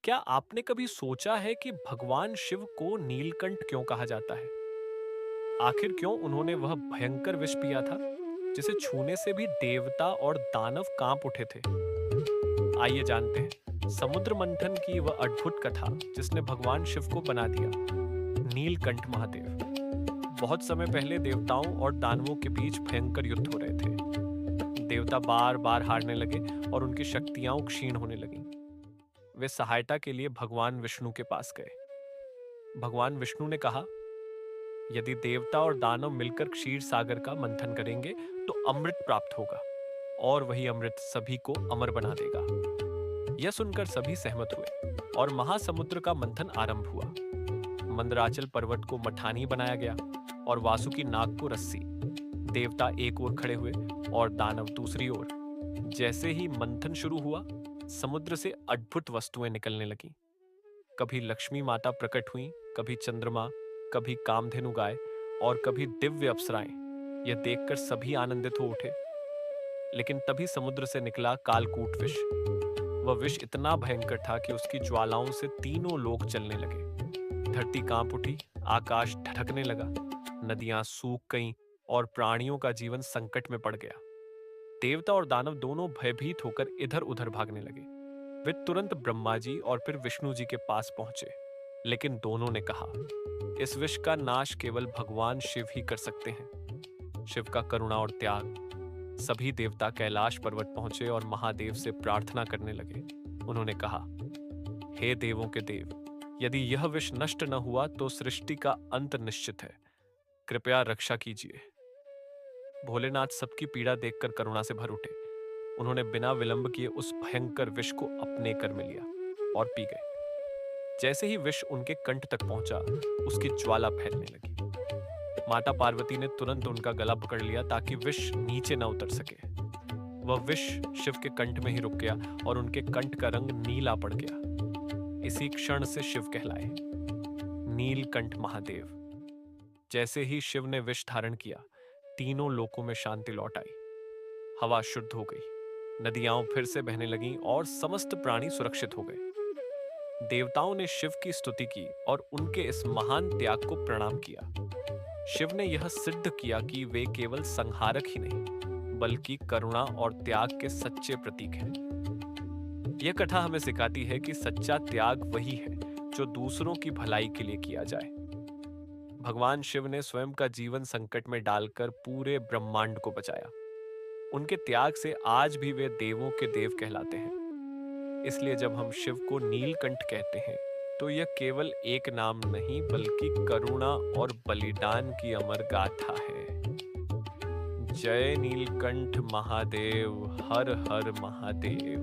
क्या आपने कभी सोचा है कि भगवान शिव को नीलकंठ क्यों कहा जाता है? आखिर क्यों उन्होंने वह भयंकर विष पिया था, जिसे छूने से भी देवता और दानव कांप उठे थे? आइए जानते हैं समुद्र मंथन की वह अद्भुत कथा जिसने भगवान शिव को बना दिया नीलकंठ महादेव। बहुत समय पहले देवताओं और दानवों के बीच भयंकर युद्ध हो रहे थे। देवता बार बार हारने लगे और उनकी शक्तियां क्षीण होने लगीं। वे सहायता के लिए भगवान विष्णु के पास गए। भगवान विष्णु ने कहा, यदि देवता और दानव मिलकर क्षीर सागर का मंथन करेंगे तो अमृत प्राप्त होगा और वही अमृत सभी को अमर बना देगा। यह सुनकर सभी सहमत हुए और महासमुद्र का मंथन आरंभ हुआ। मंदराचल पर्वत को मठानी बनाया गया और वासुकी नाग को रस्सी। देवता एक ओर खड़े हुए और दानव दूसरी ओर। जैसे ही मंथन शुरू हुआ, समुद्र से अद्भुत वस्तुएं निकलने लगीं। कभी लक्ष्मी माता प्रकट हुई, कभी चंद्रमा, कभी कामधेनु गाय और कभी दिव्य अप्सराएं। यह देखकर सभी आनंदित हो उठे। लेकिन तभी समुद्र से निकला कालकूट विष। वह विष इतना भयंकर था कि उसकी ज्वालाओं से तीनों लोक जलने लगे। धरती कांप उठी, आकाश ढटकने लगा, नदियां सूख गईं और प्राणियों का जीवन संकट में पड़ गया। देवता और दानव दोनों भयभीत होकर इधर उधर भागने लगे। वे तुरंत ब्रह्मा जी और फिर विष्णु जी के पास पहुंचे, लेकिन दोनों ने कहा, इस विष का नाश केवल भगवान शिव ही कर सकते हैं। शिव का करुणा और त्याग। सभी देवता कैलाश पर्वत पहुंचे और महादेव से प्रार्थना करने लगे। उन्होंने कहा, हे देवों के देव, यदि यह विष नष्ट न हुआ तो सृष्टि का अंत निश्चित है। कृपया रक्षा कीजिए। भोलेनाथ सबकी पीड़ा देखकर करुणा से भर उठे। उन्होंने बिना विलंब किए उस भयंकर विष को अपने कर में लिया और पी गए। जैसे ही विष उनके कंठ तक पहुंचा, उसकी ज्वाला फैलने लगी। माता पार्वती ने तुरंत उनका गला पकड़ लिया ताकि विष नीचे न उतर सके। वह विष शिव के कंठ में ही रुक गया और उनके कंठ का रंग नीला पड़ गया। इसी क्षण से शिव कहलाए नीलकंठ महादेव। जैसे ही शिव ने विष धारण किया, तीनों लोकों में शांति लौट आई। हवा शुद्ध हो गई, नदियां फिर से बहने लगीं और समस्त प्राणी सुरक्षित हो गए। देवताओं ने शिव की स्तुति की और उनके इस महान त्याग को प्रणाम किया। शिव ने यह सिद्ध किया कि वे केवल संहारक ही नहीं, बल्कि करुणा और त्याग के सच्चे प्रतीक हैं। यह कथा हमें सिखाती है कि सच्चा त्याग वही है जो दूसरों की भलाई के लिए किया जाए। भगवान शिव ने स्वयं का जीवन संकट में डालकर पूरे ब्रह्मांड को बचाया। उनके त्याग से आज भी वे देवों के देव कहलाते हैं। इसलिए जब हम शिव को नीलकंठ कहते हैं, तो यह केवल एक नाम नहीं बल्कि करुणा और बलिदान की अमर गाथा है। जय नीलकंठ महादेव, हर हर महादेव।